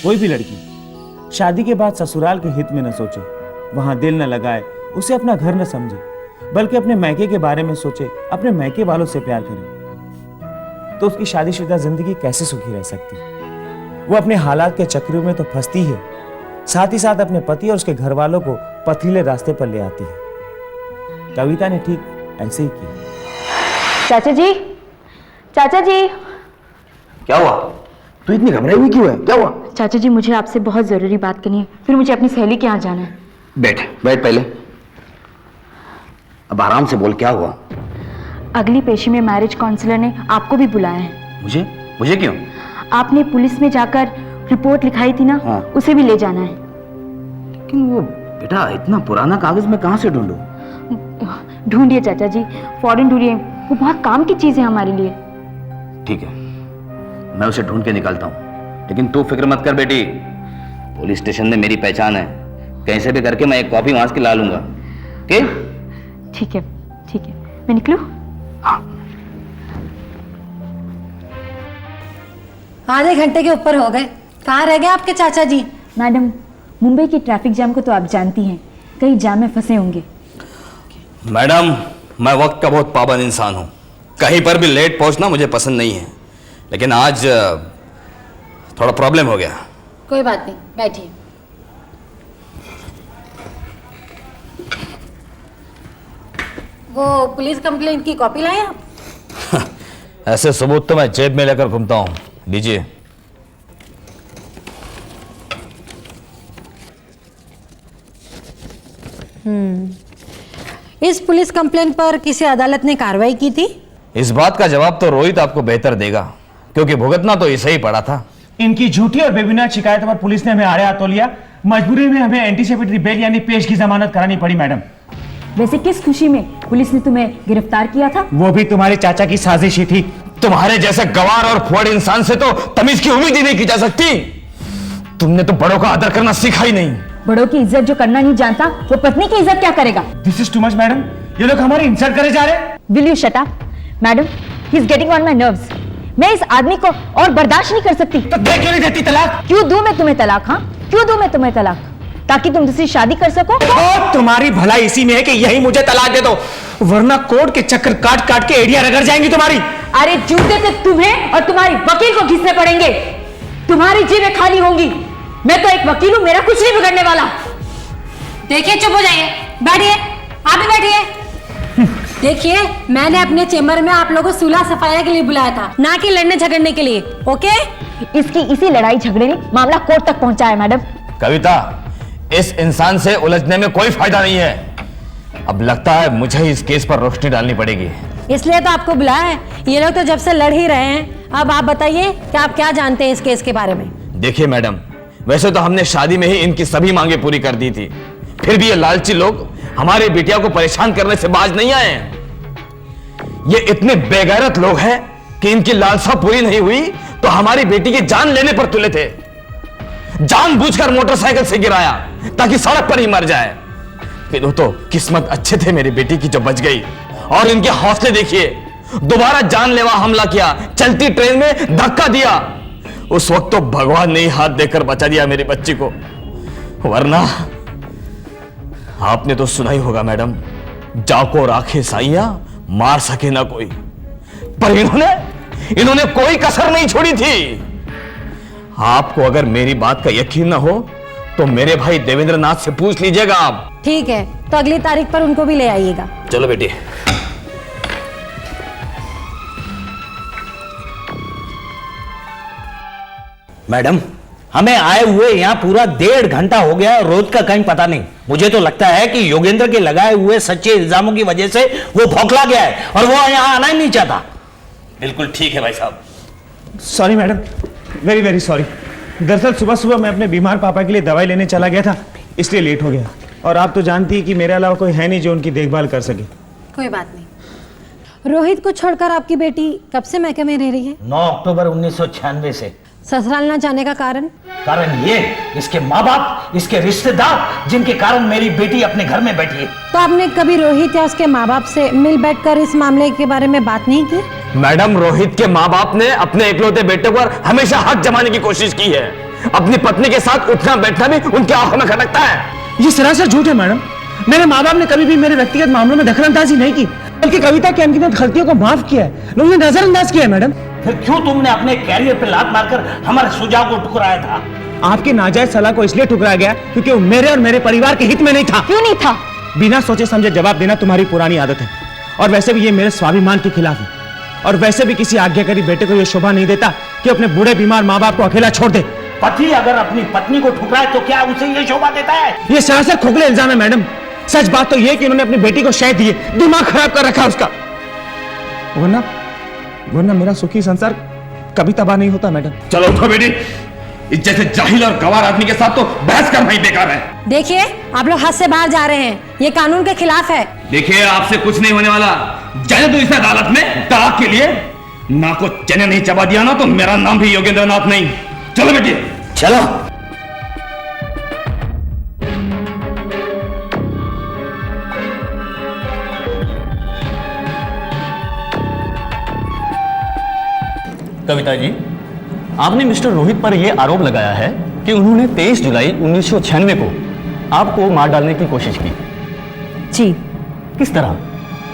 कोई भी लड़की शादी के बाद ससुराल के हित में न सोचे, वहां दिल न लगाए, उसे अपना घर न समझे, बल्कि अपने मैके के बारे में सोचे, अपने मैके वालों से प्यार करे, तो उसकी शादीशुदा जिंदगी कैसे सुखी रह सकती? वो अपने हालात के चक्रों में तो फंसती है, साथ ही साथ अपने पति और उसके घर वालों को पथरीले रास्ते पर ले आती है। कविता ने ठीक ऐसे ही किया। चाचा जी, चाचा जी। क्या हुआ? तू इतनी घबराई हुई क्यों है? क्या हुआ? चाचा जी, मुझे आपसे बहुत जरूरी बात करनी है, फिर मुझे अपनी सहेली के यहाँ जाना है। बैठ बैठ पहले, अब आराम से बोल, क्या हुआ? अगली पेशी में मैरिज काउंसलर ने आपको भी बुलाया है। मुझे? मुझे क्यों? आपने पुलिस में जाकर रिपोर्ट लिखाई थी ना, हाँ। उसे भी ले जाना है। लेकिन वो बेटा इतना पुराना कागज मैं कहाँ से ढूंढूं? ढूंढिए चाचा जी, फौरन ढूंढिए, वो बहुत काम की चीज है हमारे लिए। ठीक है, मैं उसे ढूंढ के निकालता हूँ, लेकिन तू फिक्र मत कर बेटी, पुलिस स्टेशन में मेरी पहचान है, कहीं से भी करके मैं एक कॉपी वहां से ला लूंगा। ठीक है, ठीक है, मैं निकलूं? हाँ। आधे घंटे के ऊपर हो गए, कहाँ रह गए आपके चाचा जी? मैडम, मुंबई की ट्रैफिक जाम को तो आप जानती हैं, कहीं जाम में फंसे होंगे। मैडम, मैं वक्त का बहुत पाबंद इंसान हूँ, कहीं पर भी लेट पहुँचना मुझे पसंद नहीं है, लेकिन आज थोड़ा प्रॉब्लम हो गया। कोई बात नहीं, बैठिए। वो पुलिस कंप्लेंट की कॉपी लाए आप? ऐसे सबूत तो मैं जेब में लेकर घूमता हूँ, लीजिए। इस पुलिस कंप्लेंट पर किसी अदालत ने कार्रवाई की थी? इस बात का जवाब तो रोहित आपको बेहतर देगा, क्योंकि भुगतना तो इसे ही पड़ा था। इनकी झूठी और बेबुनियाद शिकायतों पर पुलिस ने हमें आड़े हाथों लिया, मजबूरी में हमें एंटीसिपेटरी बेल यानी पेश की जमानत करानी पड़ी। मैडम, वैसे किस खुशी में पुलिस ने तुम्हें गिरफ्तार किया था? वो भी तुम्हारे चाचा की साजिश ही थी। तुम्हारे जैसे गवार और फुअड़ इंसान से तो तमीज की उम्मीद ही नहीं की जा सकती। तुमने तो बड़ों का आदर करना सीखा ही नहीं। बड़ों की इज्जत जो करना नहीं जानता, वो पत्नी की इज्जत क्या करेगा? This is too much madam, ये लोग हमारी इंसल्ट करे जा रहे हैं। Will you shut up? Madam, he is getting on my nerves. मैं इस आदमी को और बर्दाश्त नहीं कर सकती। तो दे क्यों नहीं देती तलाक? क्यों दूं मैं तुम्हें तलाक? हाँ, क्यों दूं मैं तुम्हें तलाक? ताकि तुम दूसरी शादी कर सको? तो तुम्हारी भलाई इसी में है कि यही मुझे तलाक दे दो, वरना कोर्ट के चक्कर काट काट के एड़ियां रगड़ जाएंगी तुम्हारी। अरे जूते तो तुम्हें और तुम्हारी वकील को घिसने पड़ेंगे, तुम्हारी जेबें खाली होंगी। मैं तो एक वकील हूं, मेरा कुछ नहीं बिगड़ने वाला। देखिए, चुप हो जाइए, बैठिए, आप भी बैठिए। देखिए, मैंने अपने चेम्बर में आप लोगों को सुलह सफाया के लिए बुलाया था, ना कि लड़ने झगड़ने के लिए। ओके? इसकी इसी लड़ाई झगड़े ने मामला कोर्ट तक पहुंचा है। मैडम कविता, इस इंसान से उलझने में कोई फायदा नहीं है। अब लगता है मुझे ही इस केस पर रोशनी डालनी पड़ेगी। इसलिए तो आपको बुलाया है। ये लोग तो जब से लड़ ही रहे हैं। अब आप बताइए कि आप क्या जानते हैं इस केस के बारे में? देखिए मैडम, वैसे तो हमने शादी में ही इनकी सभी मांगे पूरी कर दी थी, फिर भी ये लालची लोग हमारे बिटिया को परेशान करने से बाज नहीं आए हैं। ये इतने बेगैरत लोग हैं कि इनकी लालसा पूरी नहीं हुई तो हमारी बेटी की जान लेने पर तुले थे। जानबूझकर मोटरसाइकिल से गिराया ताकि सड़क पर ही मर जाए। फिर वो तो किस्मत अच्छे थे मेरी बेटी की जो बच गई। और इनके हौसले देखिए, दोबारा जानलेवा हमला किया, चलती ट्रेन में धक्का दिया। उस वक्त तो भगवान ने ही हाथ देकर बचा दिया मेरी बच्ची को, वरना आपने तो सुना ही होगा मैडम, जाको राखे साइया मार सके ना कोई। पर इन्होंने कोई कसर नहीं छोड़ी थी। आपको अगर मेरी बात का यकीन ना हो तो मेरे भाई देवेंद्र नाथ से पूछ लीजिएगा आप। ठीक है, तो अगली तारीख पर उनको भी ले आइएगा। चलो बेटी। मैडम, हमें आए हुए यहाँ पूरा 1.5 घंटा हो गया, रोज का कहीं पता नहीं। मुझे तो लगता है कि योगेंद्र के लगाए हुए सच्चे इल्जामों की वजह से वो भौंकला गया है और वो यहाँ आना ही नहीं चाहता। बिल्कुल ठीक है भाई साहब। Sorry madam, very very sorry. दरअसल सुबह सुबह मैं अपने बीमार पापा के लिए दवाई लेने चला गया था, इसलिए लेट हो गया। और आप तो जानती है कि मेरे अलावा कोई है नहीं जो उनकी देखभाल कर सके। कोई बात नहीं। रोहित को छोड़कर आपकी बेटी कब से मैके में रह रही है? 9 अक्टूबर 1996 से। ससुराल ना जाने का कारण? कारण ये इसके माँ बाप, इसके रिश्तेदार, जिनके कारण मेरी बेटी अपने घर में बैठी है। तो आपने कभी रोहित या उसके माँ बाप से मिल बैठकर इस मामले के बारे में बात नहीं की? मैडम, रोहित के माँ बाप ने अपने इकलौते बेटे पर हमेशा हक जमाने की कोशिश की है। अपनी पत्नी के साथ उठना बैठना भी उनकी आंखों में खटकता है। ये सरासर झूठ है मैडम। मेरे माँ बाप ने कभी भी मेरे व्यक्तिगत मामलों में दखलंदाजी नहीं की, बल्कि कविता की अनगिनत गलतियों को माफ किया है, लोगों ने नजरअंदाज किया है मैडम। फिर क्यों तुमने अपने कैरियर पे लात मारकर हमारे सुझाव को ठुकराया था? आपकी नाजायज सलाह को इसलिए ठुकराया गया क्योंकि वो मेरे और मेरे परिवार के हित में नहीं था। क्यों नहीं था? बिना सोचे समझे जवाब देना तुम्हारी पुरानी आदत है, और वैसे भी ये मेरे स्वाभिमान के खिलाफ है। और वैसे भी किसी आज्ञाकारी बेटे को यह शोभा नहीं देता कि अपने बूढ़े बीमार माँ बाप को अकेला छोड़ दे। पति अगर अपनी पत्नी को ठुकराए तो क्या उसे ये शोभा देता है? ये सरासर खोखले इल्जाम है मैडम। सच बात तो यह कि उन्होंने अपनी बेटी को शय दी है, दिमाग खराब कर रखा उसका। वरना मेरा सुखी संसार कभी तबाह नहीं होता मैडम। चलो उठो बेटी, इस जैसे जाहिल और गवार आदमी के साथ तो बहस करना ही बेकार है। देखिए, आप लोग हद से बाहर जा रहे हैं, ये कानून के खिलाफ है। देखिए, आपसे कुछ नहीं होने वाला। जाने तो इस अदालत में तलाक के लिए ना को चने नहीं चबा दिया ना तो मेरा नाम भी योगेंद्र नाथ नहीं। चलो बेटी, चलो। कविता जी, आपने मिस्टर रोहित पर यह आरोप लगाया है कि उन्होंने 23 जुलाई 1996 को आपको मार डालने की कोशिश की। जी। किस तरह?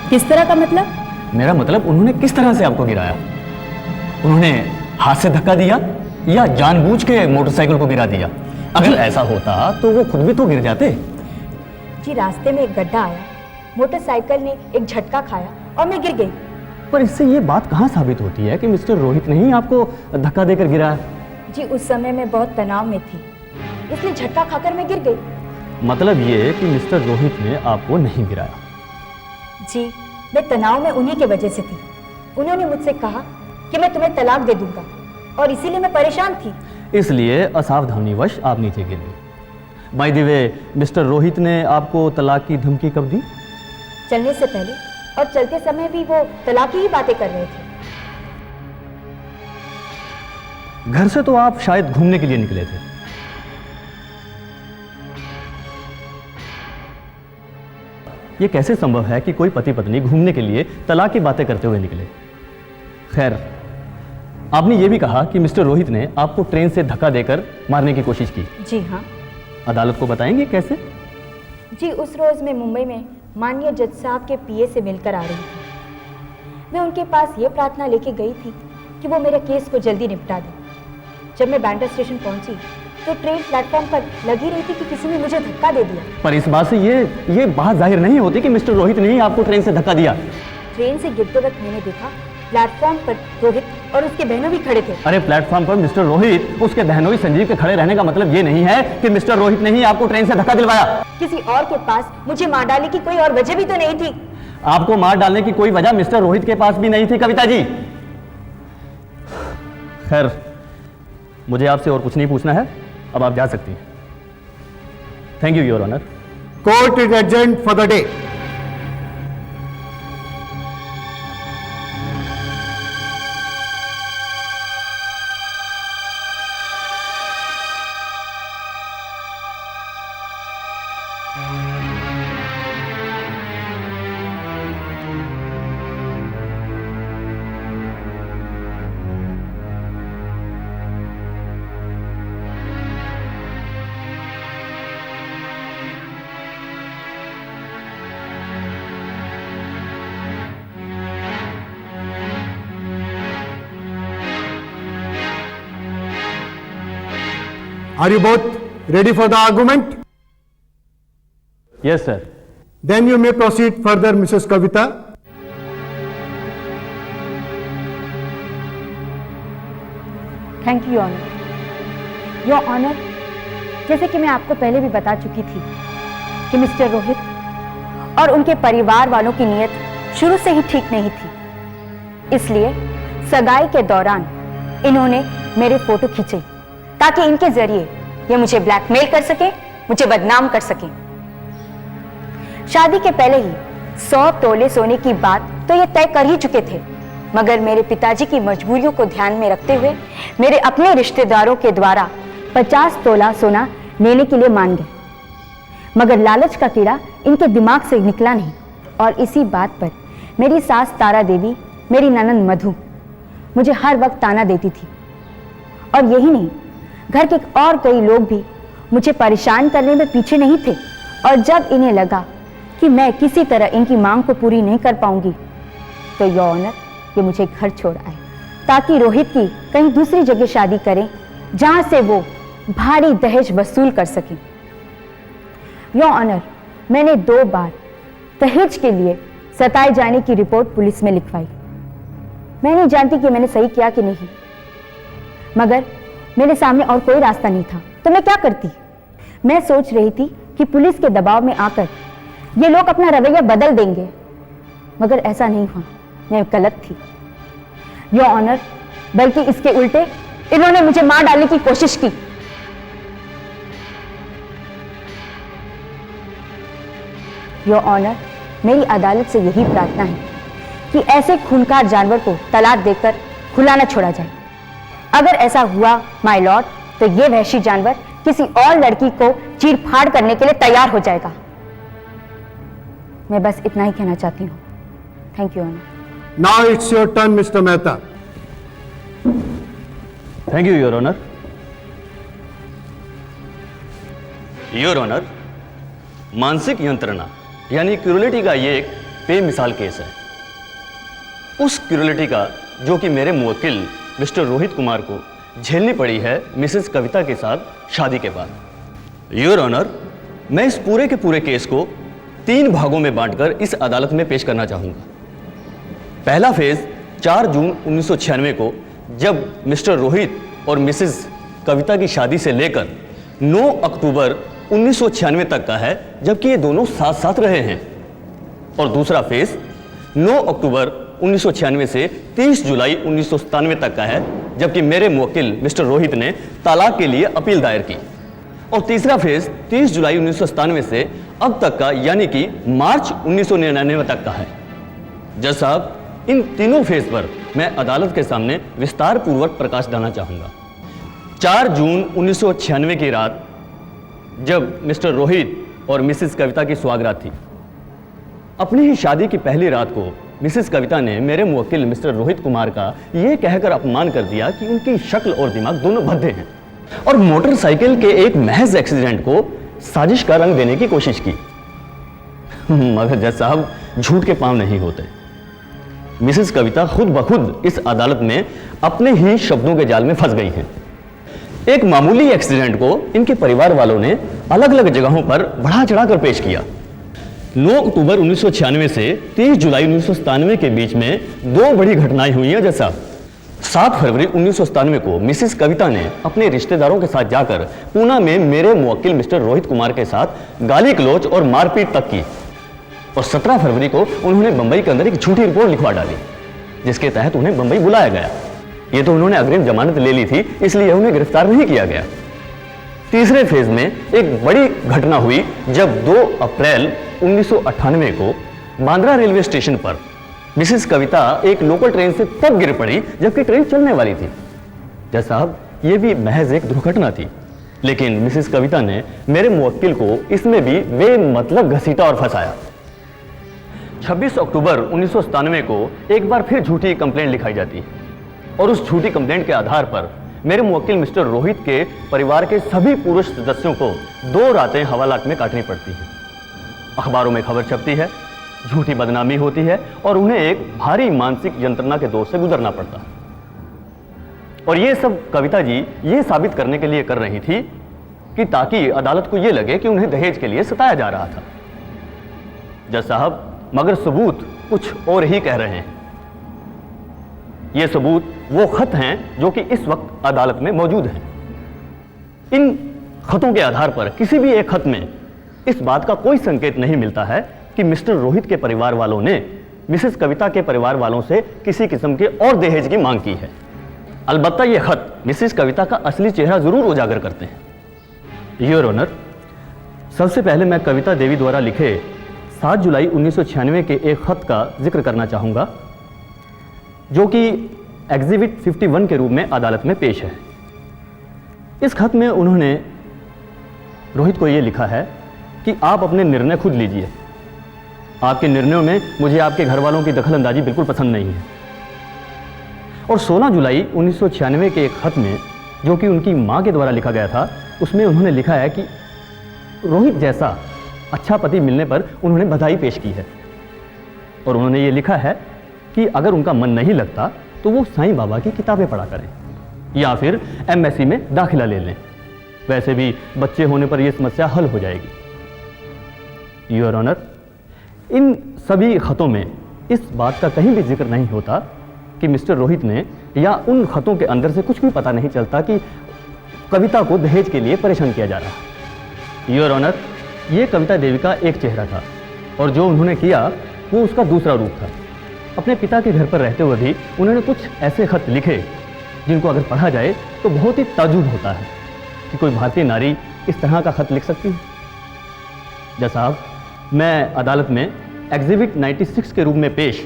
किस तरह का मतलब? मेरा मतलब उन्होंने किस तरह से आपको गिराया? उन्होंने हाथ से धक्का दिया या जानबूझ के मोटरसाइकिल को गिरा दिया? अगर ऐसा होता तो वो खुद भी तो गिर जाते। जी, रास्ते में एक गड्ढा आया, मोटरसाइकिल ने एक झटका खाया और मैं गिर गई। पर इससे ये बात कहाँ साबित होती है कि मिस्टर रोहित ने ही आपको धक्का देकर गिराया? जी, उस समय मैं बहुत तनाव में थी, इसलिए झटका खाकर मैं गिर गई। मतलब ये कि मिस्टर रोहित ने आपको नहीं गिराया? जी, मैं तनाव में उन्हीं की वजह से थी। उन्होंने मुझसे कहा कि मैं तुम्हें तलाक दे दूंगा और इसीलिए मैं परेशान थी। इसलिए असावधानीवश आप नीचे गिर गई। By the way, mister Rohit ने आपको तलाक की धमकी कब दी? चलने से पहले और चलते समय भी वो तलाक की ही बातें कर रहे थे। घर से तो आप शायद घूमने के लिए निकले थे। यह कैसे संभव है कि कोई पति पत्नी घूमने के लिए तलाक की बातें करते हुए निकले? खैर, आपने यह भी कहा कि मिस्टर रोहित ने आपको ट्रेन से धक्का देकर मारने की कोशिश की। जी हाँ। अदालत को बताएंगे कैसे? जी, उस रोज मैं मुंबई में माननीय जज साहब के पीए से मिलकर आ रही थी। मैं उनके पास ये प्रार्थना लेके गई थी कि वो मेरे केस को जल्दी निपटा दें। जब मैं बैंड्रा स्टेशन पहुंची तो ट्रेन प्लेटफॉर्म पर लगी रही थी कि किसी ने मुझे धक्का दे दिया। पर इस बात से ये बात जाहिर नहीं होती कि मिस्टर रोहित ने ही आपको ट्रेन से धक्का दिया। ट्रेन से गिरते वक्त मैंने देखा प्लेटफॉर्म पर रोहित और उसके बहनों भी खड़े थे। अरे, प्लेटफॉर्म पर मिस्टर रोहित, उसके बहनोई संजीव के खड़े रहने का मतलब ये नहीं है कि मिस्टर रोहित ने ही आपको ट्रेन से धक्का दिलवाया। किसी और के पास मुझे मार डालने की कोई और वजह भी तो नहीं थी। आपको मार डालने की कोई वजह मिस्टर रोहित के पास भी नहीं थी कविता जी। खैर, मुझे आपसे और कुछ नहीं पूछना है, अब आप जा सकती हैं। Thank you your honour. Court is adjourned for the day. Are you both ready for the argument? Yes, sir. Then you may proceed further, Mrs. Kavita. Thank you honour. Your honour, जैसे कि मैं आपको पहले भी बता चुकी थी कि मिस्टर रोहित और उनके परिवार वालों की नीयत शुरू से ही ठीक नहीं थी। इसलिए सगाई के दौरान इन्होंने मेरे फोटो खींचे ताकि इनके जरिए ये मुझे ब्लैकमेल कर सके, मुझे बदनाम कर सके। शादी के पहले ही 100 तोले सोने की बात तो ये तय कर ही चुके थे, मगर मेरे पिताजी की मजबूरियों को ध्यान में रखते हुए मेरे अपने रिश्तेदारों के द्वारा 50 तोला सोना लेने के लिए मान गए, मगर लालच का कीड़ा इनके दिमाग से निकला नहीं और इसी बात पर मेरी सास तारा देवी, मेरी ननंद मधु मुझे हर वक्त ताना देती थी। और यही नहीं, घर के और कई लोग भी मुझे परेशान करने में पीछे नहीं थे। और जब इन्हें लगा कि मैं किसी तरह इनकी मांग को पूरी नहीं कर पाऊंगी तो योर ऑनर ये मुझे घर छोड़ आए ताकि रोहित की कहीं दूसरी जगह शादी करें जहां से वो भारी दहेज वसूल कर सके। योर ऑनर, मैंने 2 बार दहेज के लिए सताए जाने की रिपोर्ट पुलिस में लिखवाई। मैं नहीं जानती कि मैंने सही किया कि नहीं, मगर मेरे सामने और कोई रास्ता नहीं था तो मैं क्या करती। मैं सोच रही थी कि पुलिस के दबाव में आकर ये लोग अपना रवैया बदल देंगे, मगर ऐसा नहीं हुआ। मैं गलत थी योर ऑनर, बल्कि इसके उल्टे इन्होंने मुझे मार डालने की कोशिश की। योर ऑनर, मेरी अदालत से यही प्रार्थना है कि ऐसे खूंखार जानवर को तलाक देकर खुला न छोड़ा जाए। अगर ऐसा हुआ माय लॉर्ड, तो ये वहशी जानवर किसी और लड़की को चीर फाड़ करने के लिए तैयार हो जाएगा। मैं बस इतना ही कहना चाहती हूँ। Thank you honour. Now it's your turn, Mr. Mehta. Thank you your honour. Your honour, मानसिक यंत्रणा यानी क्रूरलिटी का ये एक बेमिसाल केस है। उस क्रूरलिटी का जो कि मेरे मुवक्किल मिस्टर रोहित कुमार को झेलनी पड़ी है मिसेस कविता के साथ शादी के बाद। योर ऑनर, मैं इस पूरे के पूरे केस को 3 भागों में बांटकर इस अदालत में पेश करना चाहूंगा। पहला फेज 4 जून 1996 को, जब मिस्टर रोहित और मिसेस कविता की शादी से लेकर 9 अक्टूबर 1996 तक का है, जबकि ये दोनों साथ साथ रहे हैं। और दूसरा फेज 9 अक्टूबर 1996 से 30 जुलाई 1997 तक का है, जबकि मेरे मुवक्किल मिस्टर रोहित ने तलाक के लिए अपील दायर की। और तीसरा फेज 30 जुलाई 1997 से अब तक का, यानी कि मार्च 1999 तक का है। जज साहब, इन तीनों फेज पर मैं अदालत के सामने विस्तार पूर्वक प्रकाश डालना चाहूंगा। 4 जून 1996 की रात, जब मिस्टर रोहित और मिसेस कविता की सुहागरात थी, अपनी ही शादी की पहली रात को मिसेस कविता ने मेरे मुवक्किल मिस्टर रोहित कुमार का यह कहकर अपमान कर दिया कि उनकी शक्ल और दिमाग दोनों भद्दे हैं, और मोटरसाइकिल के एक महज एक्सीडेंट को साजिश का रंग देने की कोशिश की। मगर जज साहब, झूठ के पांव नहीं होते। मिसेस कविता खुद ब खुद इस अदालत में अपने ही शब्दों के जाल में फंस गई हैं। एक मामूली एक्सीडेंट को इनके परिवार वालों ने अलग अलग जगहों पर बढ़ा चढ़ाकर पेश किया। 9 अक्टूबर 1996 से 30 जुलाई 1997 के बीच में 2 बड़ी घटनाएं हुई हैं। जैसा 7 फरवरी 1997 को मिसेस कविता ने अपने रिश्तेदारों के साथ जाकर पूना में मेरे मुवक्किल मिस्टर रोहित कुमार के साथ गाली गलौज और मारपीट तक की। और 17 फरवरी को उन्होंने बंबई के अंदर एक झूठी रिपोर्ट लिखवा डाली, जिसके तहत उन्हें बंबई बुलाया गया। ये तो उन्होंने अग्रिम जमानत ले ली थी, इसलिए उन्हें गिरफ्तार नहीं किया गया। तीसरे फेज में एक बड़ी घटना हुई, जब 2 अप्रैल 1998 को बांद्रा रेलवे स्टेशन पर मिसेस कविता एक लोकल ट्रेन से तब गिर पड़ी जबकि ट्रेन चलने वाली थी। जज साहब, ये भी महज एक दुर्घटना थी, लेकिन मिसेस कविता ने मेरे मुवक्किल को इसमें भी बेमतलब घसीटा और फंसाया। 26 अक्टूबर 1997 को एक बार फिर झूठी कंप्लेंट लिखाई जाती है, और उस झूठी कंप्लेंट के आधार पर मेरे मुवक्किल मिस्टर रोहित के परिवार के सभी पुरुष सदस्यों को 2 रातें हवालात में काटनी पड़ती हैं। अखबारों में खबर छपती है, झूठी बदनामी होती है, और उन्हें एक भारी मानसिक यंत्रणा के दौर से गुजरना पड़ता है। और ये सब कविता जी ये साबित करने के लिए कर रही थी कि ताकि अदालत को ये लगे कि उन्हें दहेज के लिए सताया जा रहा था। जज साहब, मगर सबूत कुछ और ही कह रहे हैं। ये सबूत वो खत हैं जो कि इस वक्त अदालत में मौजूद हैं। इन खतों के आधार पर किसी भी एक खत में इस बात का कोई संकेत नहीं मिलता है कि मिस्टर रोहित के परिवार वालों ने मिसेस कविता के परिवार वालों से किसी किस्म के और दहेज की मांग की है। अलबत्ता ये खत मिसेस कविता का असली चेहरा जरूर उजागर करते हैं। योर ऑनर, सबसे पहले मैं कविता देवी द्वारा लिखे 7 जुलाई 1996 के एक खत का जिक्र करना चाहूंगा, जो कि एग्जिबिट 51 के रूप में अदालत में पेश है। इस खत में उन्होंने रोहित को यह लिखा है कि आप अपने निर्णय खुद लीजिए। आपके निर्णयों में मुझे आपके घर वालों की दखलंदाजी बिल्कुल पसंद नहीं है। और 16 जुलाई 1996 के एक खत में, जो कि उनकी मां के द्वारा लिखा गया था, उसमें उन्होंने लिखा है कि रोहित जैसा अच्छा पति मिलने पर उन्होंने बधाई पेश की है। और उन्होंने ये लिखा है कि अगर उनका मन नहीं लगता तो वो साईं बाबा की किताबें पढ़ा करें या फिर एमएससी में दाखिला ले लें। वैसे भी बच्चे होने पर यह समस्या हल हो जाएगी। योर ऑनर, इन सभी खतों में इस बात का कहीं भी जिक्र नहीं होता कि मिस्टर रोहित ने, या उन खतों के अंदर से कुछ भी पता नहीं चलता कि कविता को दहेज के लिए परेशान किया जा रहा। योर ऑनर, ये कविता देवी का एक चेहरा था और जो उन्होंने किया वो उसका दूसरा रूप था। अपने पिता के घर पर रहते हुए भी उन्होंने कुछ ऐसे खत लिखे जिनको अगर पढ़ा जाए तो बहुत ही ताजुब होता है कि कोई भारतीय नारी इस तरह का खत लिख सकती है। जज साहब, मैं अदालत में एग्जिबिट 96 के रूप में पेश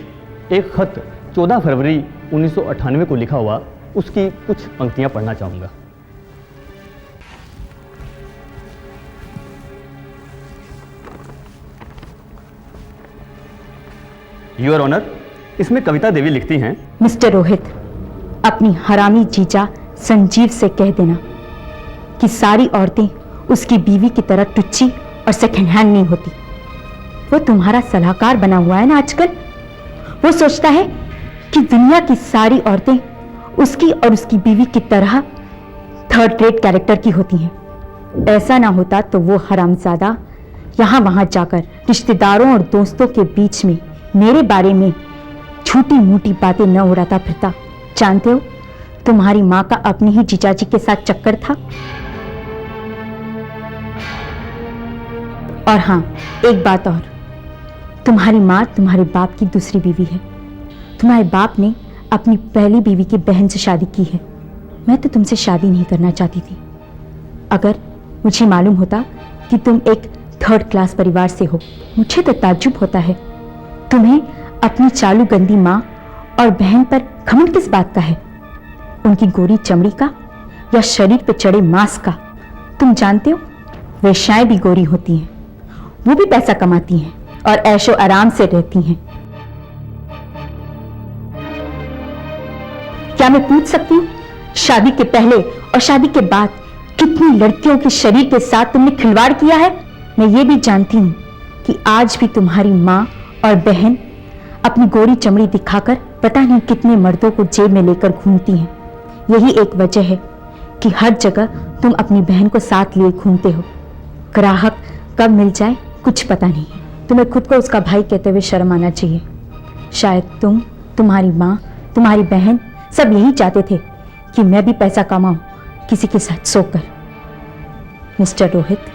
एक खत 14 फरवरी 1998 को लिखा हुआ, उसकी कुछ पंक्तियां पढ़ना चाहूंगा। योर ऑनर, इसमें कविता देवी लिखती हैं, मिस्टर रोहित, अपनी हरामी जीजा संजीव से कह देना कि सारी औरतें उसकी बीवी की तरह टुच्ची और सेकंड हैंड नहीं होती। वो तुम्हारा सलाहकार बना हुआ है ना आजकल। वो सोचता है कि दुनिया की सारी औरतें उसकी और उसकी बीवी की तरह थर्ड रेट कैरेक्टर की होती हैं। ऐसा ना होता तो वो हरामजादा यहाँ वहाँ जाकर रिश्तेदारों और दोस्तों के बीच में मेरे बारे में छोटी मोटी बातें न उड़ाता फिरता। जानते हो, तुम्हारी माँ का अपनी ही जीजाजी के साथ चक्कर था। और हाँ, एक बात और, तुम्हारी माँ तुम्हारे बाप की दूसरी बीवी है। तुम्हारे बाप ने अपनी पहली बीवी की बहन से शादी की है। मैं तो तुमसे शादी नहीं करना चाहती थी। अगर मुझे मालूम होता कि तुम एक थर्ड क्लास परिवार से हो, मुझे तो ताज्जुब होता है। तुम्हें अपनी चालू गंदी माँ और बहन पर घमंड किस बात का है? उनकी गोरी चमड़ी का या शरीर पर चढ़े मांस का? तुम जानते हो, वेश्याएं भी गोरी होती हैं, वो भी पैसा कमाती हैं और ऐशो आराम से रहती हैं। क्या मैं पूछ सकती हूँ, शादी के पहले और शादी के बाद कितनी लड़कियों के शरीर के साथ तुमने खिलवाड़ किया है? मैं ये भी जानती हूँ कि आज भी तुम्हारी माँ और बहन अपनी गोरी चमड़ी दिखाकर पता नहीं कितने मर्दों को जेब में लेकर घूमती हैं। यही एक वजह है कि हर जगह तुम अपनी बहन को साथ लिए घूमते हो। ग्राहक कब मिल जाए कुछ पता नहीं है। तुम्हें खुद को उसका भाई कहते हुए शर्म आना चाहिए। शायद तुम, तुम्हारी माँ, तुम्हारी बहन सब यही चाहते थे कि मैं भी पैसा कमाऊं किसी के साथ सोकर। मिस्टर रोहित,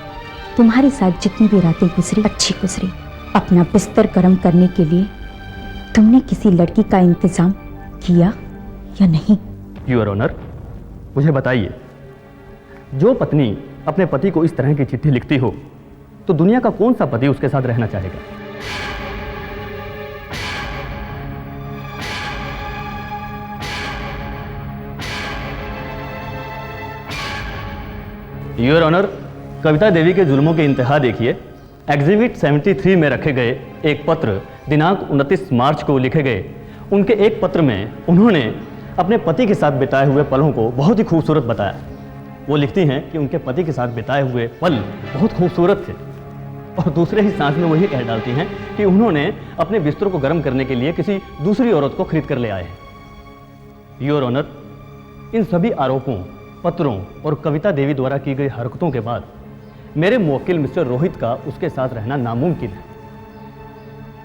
तुम्हारे साथ जितनी भी रातें गुजरी अच्छी गुजरी। अपना बिस्तर गर्म करने के लिए तुमने किसी लड़की का इंतजाम किया या नहीं? योर ऑनर, मुझे बताइए, जो पत्नी अपने पति को इस तरह की चिट्ठी लिखती हो तो दुनिया का कौन सा पति उसके साथ रहना चाहेगा? योर ऑनर, कविता देवी के जुल्मों की इंतहा देखिए। एग्जिबिट 73 में रखे गए एक पत्र दिनांक 29 मार्च को लिखे गए। उनके एक पत्र में उन्होंने अपने पति के साथ बिताए हुए पलों को बहुत ही खूबसूरत बताया। वो लिखती हैं कि उनके पति के साथ बिताए हुए पल बहुत खूबसूरत थे, और दूसरे ही सांस में वही कह डालती हैं कि उन्होंने अपने बिस्तर को गर्म करने के लिए किसी दूसरी औरत को खरीद कर ले आए हैं। योर ऑनर, इन सभी आरोपों, पत्रों और कविता देवी द्वारा की गई हरकतों के बाद मेरे मुवक्किल मिस्टर रोहित का उसके साथ रहना नामुमकिन है।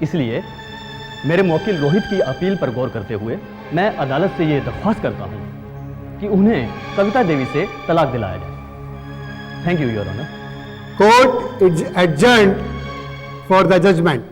इसलिए मेरे मुवक्किल रोहित की अपील पर गौर करते हुए मैं अदालत से यह दरख्वास्त करता हूं कि उन्हें कविता देवी से तलाक दिलाया जाए। Thank you your honour. Court is adjourned for the judgment.